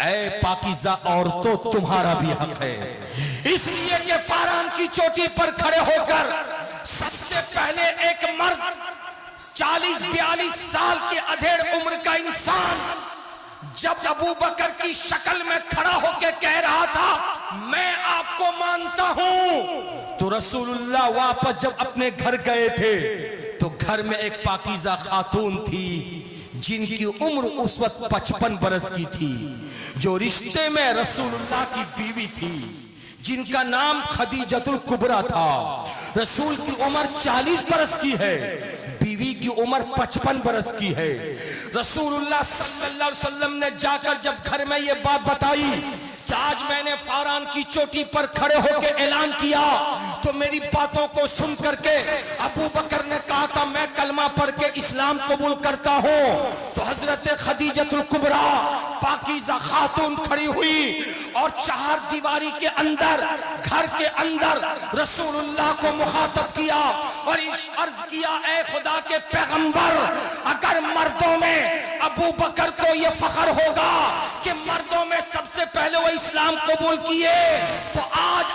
اے پاکیزہ عورتوں تمہارا بھی حق ہے۔ اس لیے کہ فاران کی چوٹی پر کھڑے ہو کر سب سے پہلے ایک مرد 40-42 سال کی ادھیڑ عمر کا انسان جب ابو بکر کی شکل میں کھڑا ہو کے کہہ رہا تھا میں آپ کو مانتا ہوں، تو رسول اللہ واپس جب اپنے گھر گئے تھے تو گھر میں ایک پاکیزہ خاتون تھی جن کی عمر اس وقت 55 برس کی تھی، جو رشتے میں رسول اللہ کی بیوی تھی، جن کا نام خدیجۃ الکبریٰ تھا۔ رسول کی عمر 40 برس کی ہے، بیوی کی عمر 55 برس کی ہے۔ رسول اللہ صلی اللہ علیہ وسلم نے جا کر جب گھر میں یہ بات بتائی کہ آج میں نے فاران کی چوٹی پر کھڑے ہو کے اعلان کیا، تو میری باتوں کو سن کر کے ابو بکر نے کہا تھا میں کلمہ پڑھ کے اسلام قبول کرتا ہوں، تو حضرت خدیجۃ الکبریٰ پاکیزہ خاتون کھڑی ہوئی اور چہار دیواری کے اندر گھر کے اندر رسول اللہ کو مخاطب کیا اور عرض کیا اے خدا کے پیغمبر، اگر مردوں میں ابو بکر کو یہ فخر ہوگا کہ مردوں میں سب سے پہلے وہ اسلام قبول کیے، تو آج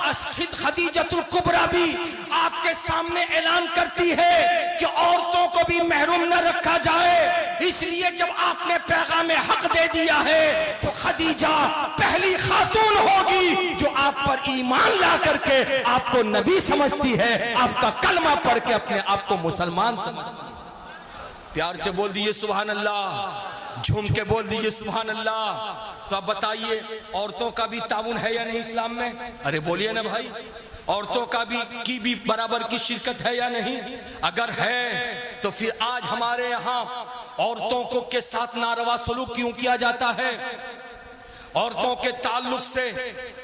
خدیجۃ الکبریٰ بھی آپ کے سامنے اعلان کرتی ہے کہ عورتوں کو بھی محروم نہ رکھا جائے۔ اس لیے جب آپ نے پیغام حق دے دیا ہے تو خدیجہ پہلی خاتون ہوگی جو آپ پر ایمان لا کر کے آپ کو نبی سمجھتی ہے، آپ کا کلمہ پڑھ کے اپنے آپ کو مسلمان سمجھتی ہے۔ پیار سے بول دیئے سبحان اللہ، جھوم کے بول دیئے سبحان اللہ۔ تو اب بتائیے عورتوں کا بھی تعاون ہے یا نہیں اسلام میں؟ ارے بولیے نا بھائی، عورتوں کا بھی برابر کی شرکت ہے یا نہیں؟ اگر ہے تو پھر آج ہمارے یہاں عورتوں کو کے ساتھ ناروا سلوک کیوں کیا جاتا ہے؟ عورتوں کے تعلق سے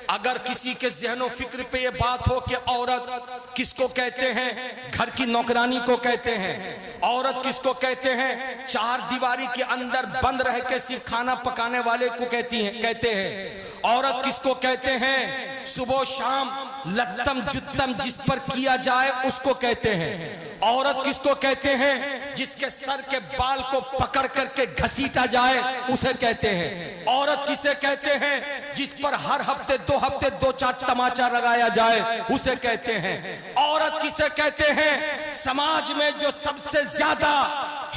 اگر کسی کے ذہن و فکر پہ یہ بات ہو کہ عورت کس کو کہتے ہیں؟ گھر کی نوکرانی کو کہتے ہیں۔ عورت کس کو کہتے ہیں؟ چار دیواری کے اندر بند رہ کے صرف کھانا پکانے والے کو کہتے ہیں۔ عورت کس کو کہتے ہیں؟ صبح و شام لتم جتم جس پر کیا جائے اس کو کہتے ہیں۔ عورت کس کو کہتے ہیں؟ جس کے سر کے بال کو پکڑ کر کے گھسیٹا جائے اسے کہتے ہیں۔ عورت کسے کہتے ہیں؟ جس پر ہر ہفتے دو چار تماچا لگایا جائے اسے کہتے ہیں۔ عورت کسے کہتے ہیں؟ سماج میں جو سب سے زیادہ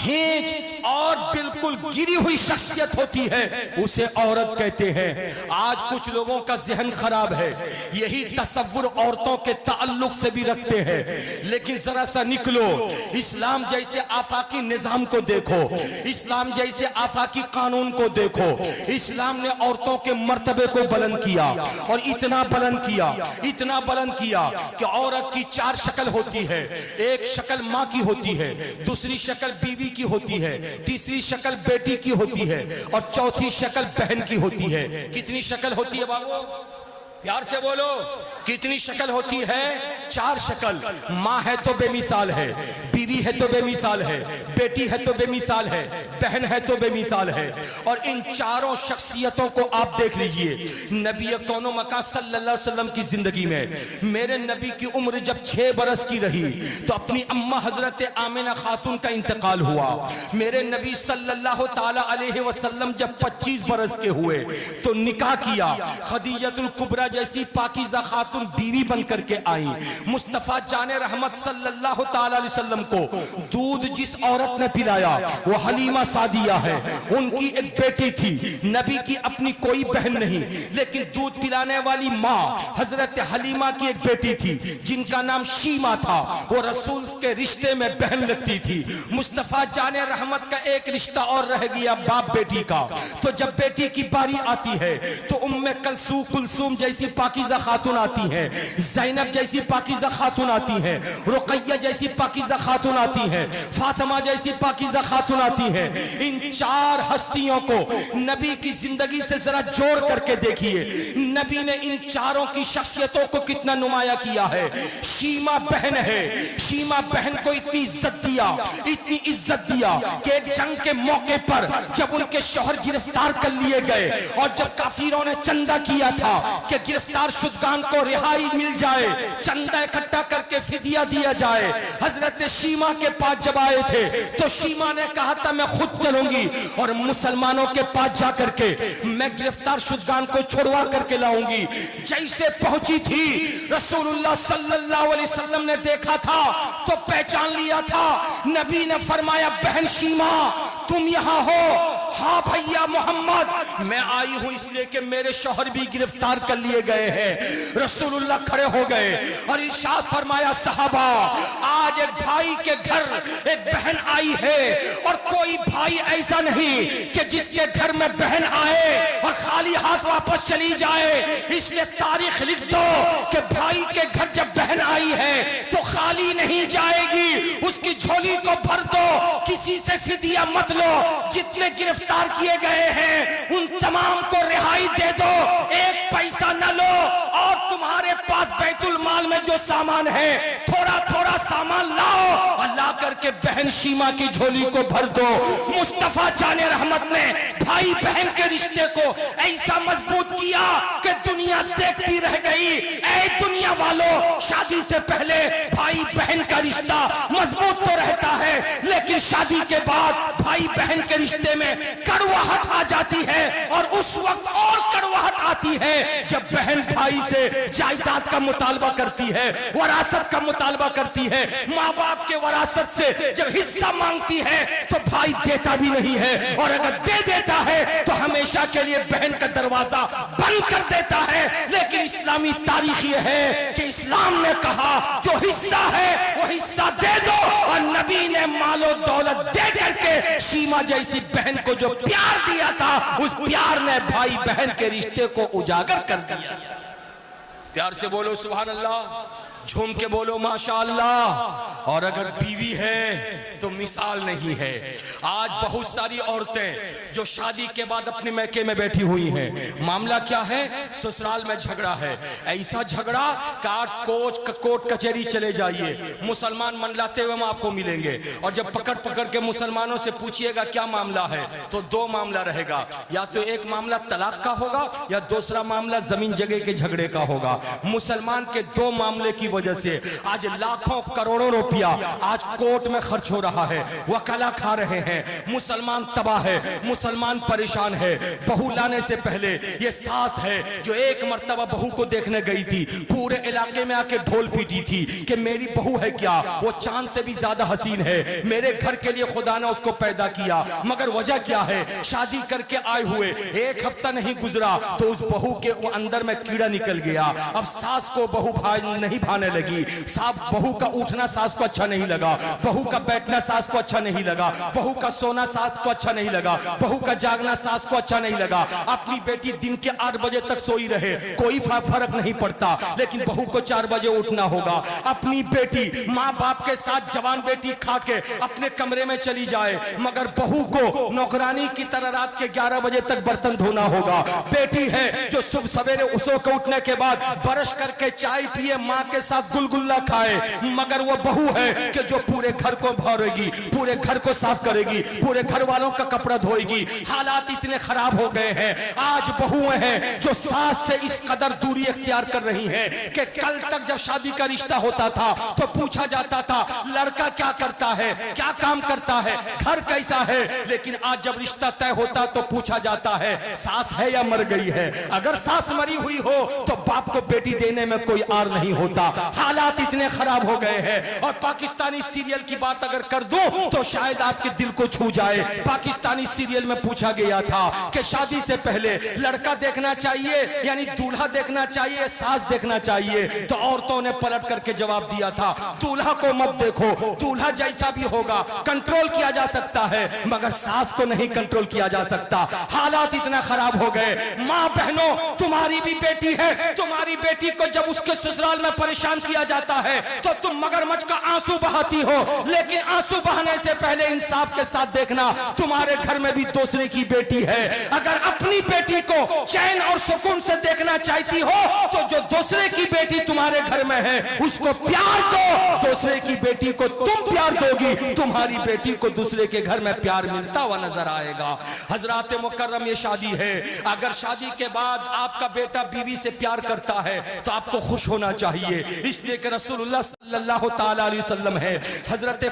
ہینج اور بالکل گری ہوئی شخصیت ہوتی ہے اسے عورت کہتے ہیں۔ آج کچھ لوگوں کا ذہن خراب ہے، یہی تصور عورتوں کے تعلق سے بھی رکھتے ہیں، لیکن ذرا سا نکلو، اسلام جیسے آفاقی نظام کو دیکھو، اسلام جیسے آفاقی قانون کو دیکھو۔ اسلام نے عورتوں کے مرتبے کو بلند کیا، اور اتنا بلند کیا، اتنا بلند کیا کہ عورت کی 4 شکل ہوتی ہے۔ ایک شکل ماں کی ہوتی ہے، دوسری شکل بیوی کی ہوتی ہے، تیسری شکل بیٹی کی ہوتی ہے، اور چوتھی شکل بہن کی ہوتی ہے۔ کتنی شکل ہوتی ہے بابو؟ پیار سے بولو، کتنی شکل ہوتی ہے؟ 4 شکل۔ ماں ہے تو بے مثال ہے، بیوی ہے تو بے مثال ہے، بیٹی ہے تو بے مثال ہے، بہن ہے تو بے مثال ہے۔ اور ان چاروں شخصیتوں کو آپ دیکھ لیجئے نبی کون و مکان صلی اللہ علیہ وسلم کی زندگی میں۔ میرے نبی کی عمر جب 6 برس کی رہی تو اپنی اماں حضرت آمنہ خاتون کا انتقال ہوا۔ میرے نبی صلی اللہ تعالی علیہ وسلم جب 25 برس کے ہوئے تو نکاح کیا، خدیجہ الکبریٰ جیسی پاکیزہ خاتون بیوی بن کر کے آئیں۔ مصطفیٰ جان رحمت صلی اللہ تعالی علیہ وسلم کو دودھ جس عورت نے پلایا وہ حلیمہ سعدیہ ہے، ان کی ایک بیٹی تھی، نبی کی اپنی کوئی بہن نہیں، لیکن دودھ پلانے والی ماں حضرت حلیمہ کی ایک بیٹی تھی جن کا نام شیمہ تھا، وہ رسول کے رشتے میں بہن لگتی تھی۔ مصطفیٰ جان رحمت کا ایک رشتہ اور رہ گیا باپ بیٹی کا، تو جب بیٹی کی باری آتی ہے تو ام کلثوم جیسی پاکیزہ خاتون آتی ہیں، زینب جیسی پاکیزہ خاتون آتی ہیں، رقیہ جیسی پاکیزہ خاتون آتی ہیں، فاطمہ جیسی پاکیزہ خاتون آتی ہیں۔ ان 4 ہستیوں کو نبی کی زندگی سے ذرا جوڑ کر کے دیکھیے، نبی نے ان چاروں کی شخصیتوں کو کتنا نمایاں کیا ہے۔ شیمہ بہن ہے، شیمہ بہن کو اتنی عزت دیا، اتنی عزت دیا کہ ایک جنگ کے موقع پر جب ان کے شوہر گرفتار کر لیے گئے اور جب کافروں نے چندہ کیا تھا کہ گرفتار شدگان کو رہائی مل جائے، چندہ اکٹھا کر کے فدیہ دیا جائے، حضرت شیمہ کے پاس جب آئے تھے تو شیمہ نے کہا تھا میں خود چلوں گی اور مسلمانوں کے پاس جا کر کے میں گرفتار شدگان کو چھڑوا کر کے لاؤں گی۔ جیسے پہنچی تھی رسول اللہ صلی اللہ علیہ وسلم نے دیکھا تھا تو پہچان لیا تھا۔ نبی نے فرمایا بہن شیمہ تم یہاں ہو؟ ہاں بھیا محمد میں آئی ہوں اس لیے کہ میرے شوہر بھی گرفتار کر لیے گئے ہیں۔ رسول اللہ کھڑے ہو گئے اور ارشاد فرمایا صحابہ آج ایک بھائی کے گھر ایک بہن آئی ہے، اور کوئی بھائی ایسا نہیں کہ جس کے گھر میں بہن آئے اور خالی ہاتھ واپس چلی جائے۔ اس لیے تاریخ لکھ دو کہ بھائی کے گھر جب بہن آئی ہے تو خالی نہیں جائے گی، اس کی جھولی کو بھر دو، کسی سے فدیہ مت لو، جتنے گرفتار کیے گئے ہیں ان تمام کو رہائی دے دو، ایک پیسہ نہ لو، اور تمہارے پاس بیت المال میں جو سامان ہے تھوڑا تھوڑا سامان لاؤ اور لا کر کے بہن شیمہ کی جھولی کو بھر دو۔ مصطفیٰ جان رحمت نے بھائی بہن کے رشتے کو ایسا مضبوط کیا کہ دنیا دیکھتی رہ گئی۔ اے دنیا والوں، شادی سے پہلے بھائی بہن کا رشتہ مضبوط تو رہتا ہے، لیکن شادی کے بعد بھائی بہن کے رشتے میں کڑواہٹ آ جاتی ہے، اور اس وقت اور کڑواہٹ آتی ہے جب بہن بھائی سے جائیداد کا مطالبہ کرتی ہے، وراثت کا مطالبہ کرتی ہے، ماں باپ کے وراثت سے جب حصہ مانگتی ہے تو بھائی دیتا بھی نہیں ہے، اور اگر دے دیتا ہے تو ہمیشہ کے لیے بہن کا دروازہ بند کر دیتا ہے۔ لیکن اسلامی تاریخ یہ ہے کہ اسلام نے کہا جو حصہ ہے وہ حصہ دے دو، اور نبی نے مال و دولت دے کر کے شیمہ جیسی بہن کو جو پیار دیا تھا اس پیار نے بھائی بہن کے رشتے کو اجاگر کر دیا۔ پیار سے بولو سبحان اللہ، جھوم کے بولو ماشاءاللہ۔ اور اگر بیوی ہے تو مثال نہیں ہے۔ آج بہت ساری عورتیں جو شادی کے بعد اپنے میکے میں بیٹھی ہوئی ہیں، معاملہ کیا ہے؟ سسرال میں جھگڑا ہے، ایسا جھگڑا کہ آج کوٹ کچہری چلے جائیے، مسلمان منڈلاتے ہوئے ہم آپ کو ملیں گے، اور جب پکڑ کے مسلمانوں سے پوچھئے گا کیا معاملہ ہے تو 2 معاملہ رہے گا، یا تو ایک معاملہ طلاق کا ہوگا یا دوسرا معاملہ زمین جگہ کے جھگڑے کا ہوگا۔ مسلمان کے 2 معاملے کی وجہ سے آج لاکھوں کروڑوں روپیہ آج کوٹ میں خرچ ہو رہا ہے، وکلا کھا رہے ہیں، مسلمان تباہ ہے، مسلمان پریشان ہے۔ بہو لانے سے پہلے یہ ساس ہے جو ایک مرتبہ بہو کو دیکھنے گئی تھی، پورے علاقے میں آ کے ڈھول پیٹی تھی کہ میری بہو ہے کیا، وہ چاند سے بھی زیادہ حسین ہے، میرے گھر کے لیے خدا نے اس کو پیدا کیا، مگر وجہ کیا ہے؟ شادی کر کے آئے ہوئے ایک ہفتہ نہیں گزرا تو اس بہو کے اندر میں کیڑا نکل گیا۔ اب ساس کو بہو نہیں بھانے لگی، بہو کا اٹھنا ساس کو اچھا نہیں لگا، بہو کا بیٹھنا ساس کو اچھا نہیں لگا، بہو کا سونا ساس کو اچھا نہیں لگا، بہو کا جاگنا ساس کو اچھا نہیں لگا۔ اپنی بیٹی دن کے 8 بجے تک سوئی رہے کوئی فرق نہیں پڑتا، لیکن بہو کو 4 بجے اٹھنا ہوگا۔ اپنی بیٹی ماں باپ کے ساتھ جوان بیٹی کھا کے اپنے کمرے میں چلی جائے، مگر بہو کو نوکرانی کی طرح رات کے 11 بجے تک برتن دھونا ہوگا۔ بیٹی ہے جو صبح سویرے اسو کو اٹھنے کے بعد برش کر کے چائے پیے، ماں کے ساتھ گلگلہ کھائے، مگر وہ بہو ہے کہ جو پورے گھر کو بھرے گی، پورے گھر کو صاف کرے گی، پورے گھر والوں کا کپڑا دھوئے گی۔ حالات اتنے خراب ہو گئے ہیں، آج بہویں ہیں جو ساس سے اس قدر دوری اختیار کر رہی ہیں کہ کل تک جب شادی کا رشتہ ہوتا تھا تو پوچھا جاتا تھا لڑکا کیا کرتا ہے، کیا کام کرتا ہے، گھر کیسا ہے، لیکن آج جب رشتہ طے ہوتا تو پوچھا جاتا ہے ساس ہے یا مر گئی ہے۔ اگر ساس مری ہوئی ہو تو باپ کو بیٹی دینے میں کوئی آر نہیں ہوتا۔ حالات اتنے خراب ہو گئے ہیں، اور پاکستانی سیریل کی بات اگر کر دوں تو شاید آپ کے دل کو چھو جائے۔ پاکستانی سیریل میں پوچھا گیا تھا کہ شادی سے پہلے لڑکا دیکھنا چاہیے یعنی دولہا دیکھنا چاہیے، ساس دیکھنا چاہیے، تو عورتوں نے پلٹ کر کے جواب دیا تھا دولہا کو مت دیکھو، دولہا جیسا بھی ہوگا کنٹرول کیا جا سکتا ہے مگر ساس کو نہیں کنٹرول کیا جا سکتا۔ حالات اتنا خراب ہو گئے۔ ماں بہنوں، تمہاری بھی بیٹی ہے، تمہاری بیٹی کو جب اس کے سسرال میں پریشان کیا جاتا ہے تو تم مگرمچھ کا آنسو بہاتی ہو، لیکن آنسو بہانے سے پہلے انصاف کے ساتھ دیکھنا تمہارے گھر میں بھی دوسرے کی بیٹی ہے۔ اگر اپنی بیٹی کو چین اور سکون سے دیکھنا چاہتی ہو تو جو دوسرے کی بیٹی تمہارے گھر میں ہے اس کو پیار دو، دوسرے کی بیٹی کو تم پیار دو گی، تمہاری بیٹی کو دوسرے کے گھر میں پیار ملتا ہوا نظر آئے گا۔ حضرات مکرم، یہ شادی ہے، اگر شادی کے بعد آپ کا بیٹا بیوی سے پیار کرتا ہے تو آپ کو خوش ہونا چاہیے، اس لیے کہ رسول اللہ صلی اللہ تعالی علیہ وسلم ہے، حضرت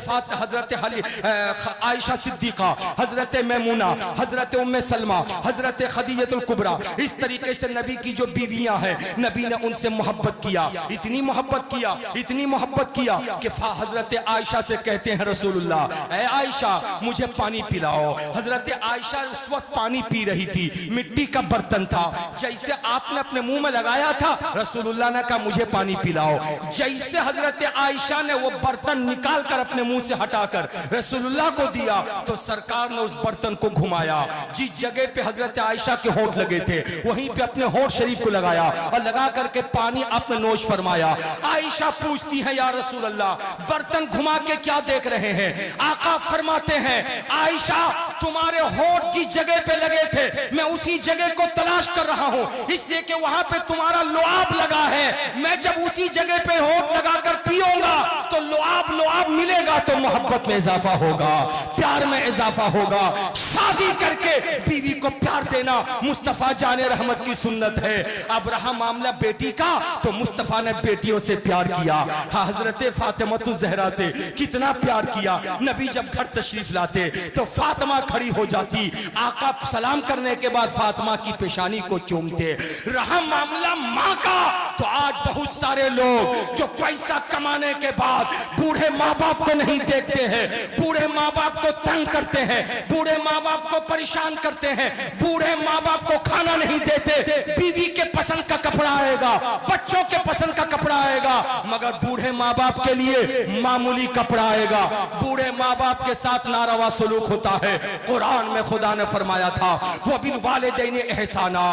عائشہ صدیقہ، حضرت میمونہ، حضرت ام سلمہ، حضرت خدیجہ الکبریٰ، اس طریقے سے نبی کی جو بیویاں ہیں نبی نے ان سے محبت کیا، اتنی محبت کیا، اتنی محبت کیا کہ حضرت عائشہ سے کہتے ہیں رسول اللہ اے عائشہ مجھے پانی پلاؤ۔ حضرت عائشہ اس وقت پانی پی رہی تھی، مٹی کا برتن تھا، جیسے آپ نے اپنے منہ میں لگایا تھا رسول اللہ نے کہا مجھے پانی پلاؤ، جیسے حضرت عائشہ نے وہ برتن نکال کر اپنے منہ سے ہٹا کر رسول اللہ کو دیا تو سرکار نے اس برتن کو گھمایا، جس جگہ پہ حضرت عائشہ کے ہونٹ لگے تھے وہیں پہ اپنے ہونٹ شریف کو لگایا اور لگا کر کے پانی آپ نے نوش فرمایا۔ عائشہ پوچھتی ہیں یا رسول اللہ برتن گھما کے کیا دیکھ رہے ہیں؟ آقا فرماتے ہیں عائشہ تمہارے ہونٹ جس جگہ پہ لگے تھے میں اسی جگہ کو تلاش کر رہا ہوں، اس لیے کہ وہاں پہ تمہارا لعاب لگا ہے، میں جب اسی جگہ پہ ہونٹ لگا کر پیوں گا تو لعاب ملے گا تو محبت میں اضافہ ہوگا، پیار میں اضافہ ہوگا۔ شادی کر کے بیوی کو پیار دینا مصطفیٰ جان رحمت کی سنت ہے۔ اب رہا معاملہ بیٹی کا تو مصطفیٰ نے بیٹیوں سے پیار کیا، حضرت فاطمہ الزہرا سے کتنا پیار کیا۔ نبی جب گھر تشریف لاتے تو فاطمہ کھڑی ہو جاتی، آقا سلام کرنے کے بعد فاطمہ کی پیشانی کو چومتے۔ رہا معاملہ ماں کا تو آج بہت سارے لوگ جو پیسہ کمانے کے بعد بوڑھے ماں باپ کو نہیں دیکھتے ہیں، بوڑھے ماں باپ کو تنگ کرتے ہیں، بوڑھے ماں باپ کو پریشان کرتے ہیں، بوڑھے ماں باپ کو کھانا نہیں دیتے۔ بیوی کے پسند کا کپڑا آئے گا، بچوں کے پسند کا کپڑا آئے گا، مگر بوڑھے ماں باپ کے لیے معمولی کپڑا آئے گا۔ بوڑھے ماں باپ کے ساتھ ناروا سلوک ہوتا ہے۔ قرآن میں خدا نے فرمایا تھا وَبِالْوَالِدَيْنِ احسانا،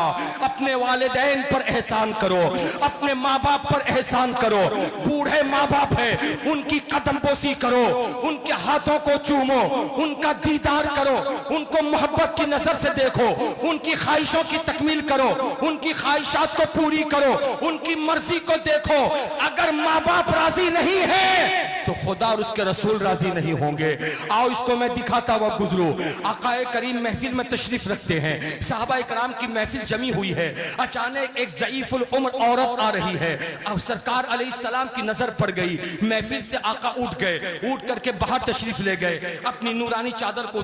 اپنے والدین پر احسان کرو، اپنے ماں باپ پر احسان کرو۔ بوڑھے ماں باپ ہیں ان کی قدم بوسی کرو، کرو، ان کے ہاتھوں کو چومو، ان کا دیدار کرو، ان کو محبت کی نظر سے دیکھو، ان کی خواہشوں کی تکمیل کرو، ان کی خواہشات کو پوری کرو، ان کی مرضی کو دیکھو۔ اگر ماں باپ راضی نہیں ہیں تو خدا اور اس کے رسول راضی نہیں ہوں گے۔ آؤ اس کو میں دکھاتا ہوا گزروں۔ آقا کریم محفل میں تشریف رکھتے ہیں، صحابہ کرام کی محفل جمی ہوئی ہے، اچانک ایک ضعیف العمر عورت آ رہی ہے، اب سرکار علیہ السلام کی نظر پڑ گئی، محفل سے آقا اٹھ گئے، اٹھ کر کے باہر تشریف لے گئے، اپنی نورانی چادر کو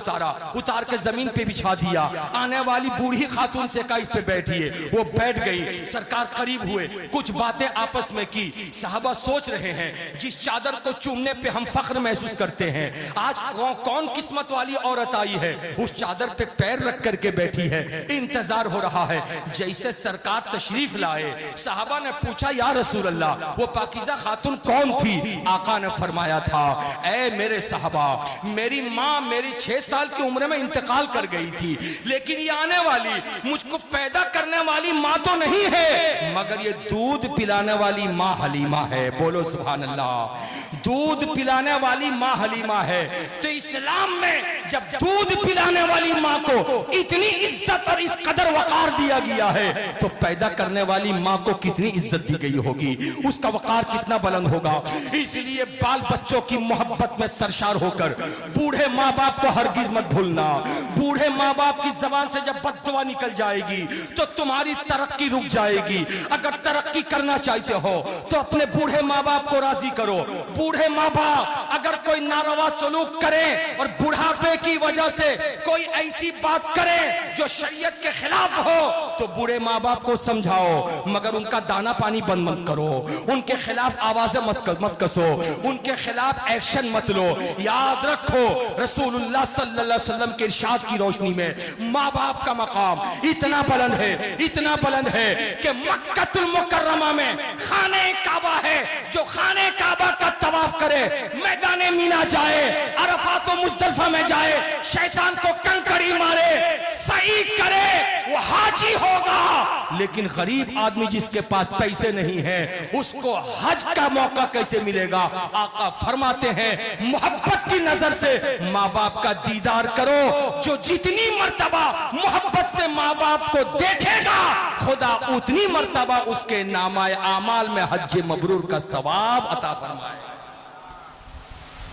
اتار کے زمین پہ بچھا دیا، آنے والی بوڑھی خاتون سے کہا اس پہ بیٹھیے، وہ بیٹھ گئی، سرکار قریب ہوئے، کچھ باتیں آپس میں کی، صحابہ سوچ رہے ہیں جس چادر کو چومنے پہ ہم فخر محسوس کرتے ہیں، آج کون قسمت والی عورت آئی ہے، اس چادر پہ پیر رکھ کر کے بیٹھی ہے، انتظار ہو رہا ہے۔ جیسے سرکار تشریف لائے، صحابہ نے پوچھا یا رسول اللہ وہ پاکیزہ خاتون کون تھی؟ آقا نے فرمایا تھا اے میرے صحابہ، میری ماں میری 6 سال کی عمر میں انتقال کر گئی تھی، لیکن یہ آنے والی مجھ کو پیدا کرنے والی ماں تو نہیں ہے، مگر یہ دودھ پلانے والی ماں حلیمہ ہے۔ بولو سبحان اللہ، دودھ پلانے والی ماں حلیمہ ہے۔ تو اسلام میں جب دودھ پلانے والی ماں کو اتنی عزت اور اس قدر وقار دیا گیا ہے تو پیدا کرنے والی ماں کو کتنی عزت دی گئی ہوگی، اس کا وقار کتنا بلند ہوگا۔ اس لیے بال بچوں کی محبت میں سرشار ہو کر بوڑھے ماں باپ کو ہرگز مت بھولنا۔ بوڑھے ماں باپ کی زبان سے جب بد دعا نکل جائے گی تو تمہاری ترقی رک جائے گی۔ اگر ترقی کرنا چاہتے ہو تو اپنے بوڑھے ماں باپ کو راضی کرو۔ بوڑھے ماں باپ اگر کوئی ناروا سلوک کرے اور بڑھاپے کی وجہ سے کوئی ایسی بات کرے جو شریعت کے خلاف ہو تو بوڑھے ماں باپ کو سمجھاؤ، مگر ان کا دانا پانی بند مت کرو، ان کے خلاف آوازیں مت کسو، ان کے خلاف ایکشن مت لو۔ یاد رکھو رسول اللہ صلی اللہ علیہ وسلم کے ارشاد کی روشنی میں ماں باپ کا مقام اتنا بلند ہے، اتنا بلند ہے کہ مکہ المکرمہ میں خانہ کعبہ ہے، جو خانہ کعبہ کا طواف کرے، میدان مینا جائے، عرفات و مزدلفہ میں جائے، شیطان کو کنکڑی مارے، سعی کرے، وہ حاجی ہوگا۔ لیکن غریب آدمی جس کے پاس پیسے نہیں ہیں اس کو حج کا موقع کیسے ملے گا؟ آقا فرماتے ہیں محبت کی نظر سے ماں باپ کا دیدار کرو، جو جتنی مرتبہ محبت سے ماں باپ کو دیکھے گا خدا اتنی مرتبہ اس کے نامہ اعمال میں حج مبرور کا ثواب عطا فرمائے۔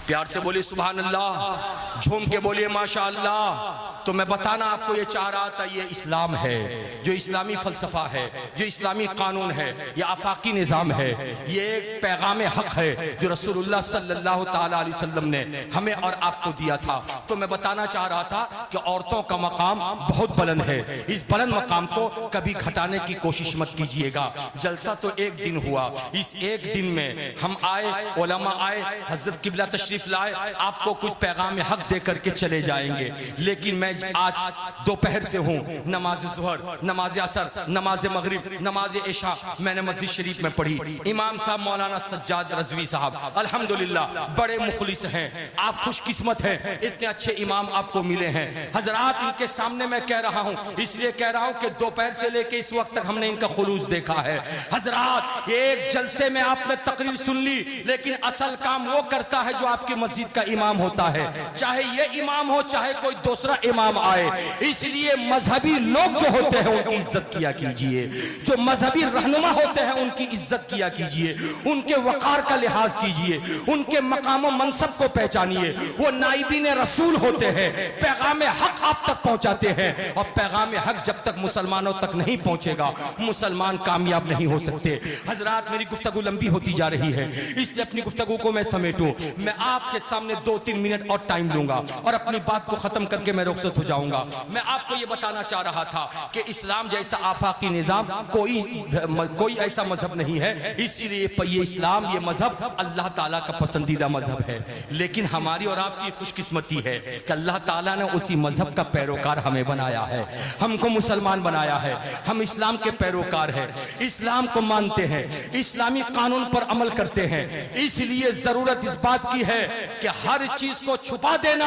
پیار سے بولیے سبحان اللہ، جھوم کے بولیے ماشاءاللہ۔ تو میں بتانا آپ کو یہ چاہ رہا تھا، یہ اسلام ہے، جو اسلامی فلسفہ ہے، جو اسلامی قانون ہے، یہ آفاقی نظام ہے، یہ ایک پیغام حق ہے جو رسول اللہ صلی اللہ تعالی علیہ وسلم نے ہمیں اور آپ کو دیا تھا۔ تو میں بتانا چاہ رہا تھا کہ عورتوں کا مقام بہت بلند ہے، اس بلند مقام کو کبھی گھٹانے کی کوشش مت کیجئے گا۔ جلسہ تو ایک دن ہوا، اس ایک دن میں ہم آئے، علماء آئے، حضرت قبلہ تشریف لائے، آپ کو کچھ پیغام حق دے کر کے چلے جائیں گے، لیکن میں آج دوپہر سے ہوں، نماز ظہر، نماز عصر، نماز مغرب، نماز عشاء میں نے مسجد شریف میں پڑھی۔ امام صاحب مولانا سجاد رضوی صاحب الحمدللہ بڑے مخلص ہیں، آپ خوش قسمت ہیں، اتنے اچھے امام آپ کو ملے ہیں۔ حضرات ان کے سامنے میں کہہ رہا ہوں، اس لیے کہہ رہا ہوں کہ دوپہر سے لے کے اس وقت تک ہم نے ان کا خلوص دیکھا ہے۔ حضرات ایک جلسے میں آپ نے تقریر سن لی، لیکن اصل کام وہ کرتا ہے جو آپ کی مسجد کا امام ہوتا ہے، چاہے یہ امام ہو چاہے کوئی دوسرا امام آئے۔ اس لیے مذہبی لوگ جو ہوتے ہیں ان کی عزت کیا کیجئے، جو مذہبی رہنما ہوتے ہیں ان کی عزت کیا کیجئے، ان کے وقار کا لحاظ کیجئے، ان کے مقام و منصب کو پہچانیے۔ وہ نائبین رسول ہوتے ہیں، پیغام حق آپ تک پہنچاتے ہیں، اور پیغام حق جب تک مسلمانوں تک نہیں پہنچے گا مسلمان کامیاب نہیں ہو سکتے۔ حضرات میری گفتگو لمبی ہوتی جا رہی ہے، اس لیے اپنی گفتگو کو میں سمیٹوں، میں آپ کے سامنے 2-3 منٹ اور ٹائم لوں گا اور اپنی بات کو ختم کر کے میں رخصت ہو جاؤں گا۔ میں آپ کو یہ بتانا چاہ رہا تھا کہ اسلام جیسا آفاقی نظام کوئی ایسا مذہب نہیں ہے، اسی لیے یہ اسلام، یہ مذہب اللہ تعالیٰ کا پسندیدہ مذہب ہے، لیکن ہماری اور آپ کی خوش قسمتی ہے کہ اللہ تعالیٰ نے اسی مذہب کا پیروکار ہمیں بنایا ہے، ہم کو مسلمان بنایا ہے، ہم اسلام کے پیروکار ہیں، اسلام کو مانتے ہیں، اسلامی قانون پر عمل کرتے ہیں۔ اس لیے ضرورت اس بات کی ہے کہ ہر چیز کو چھپا دینا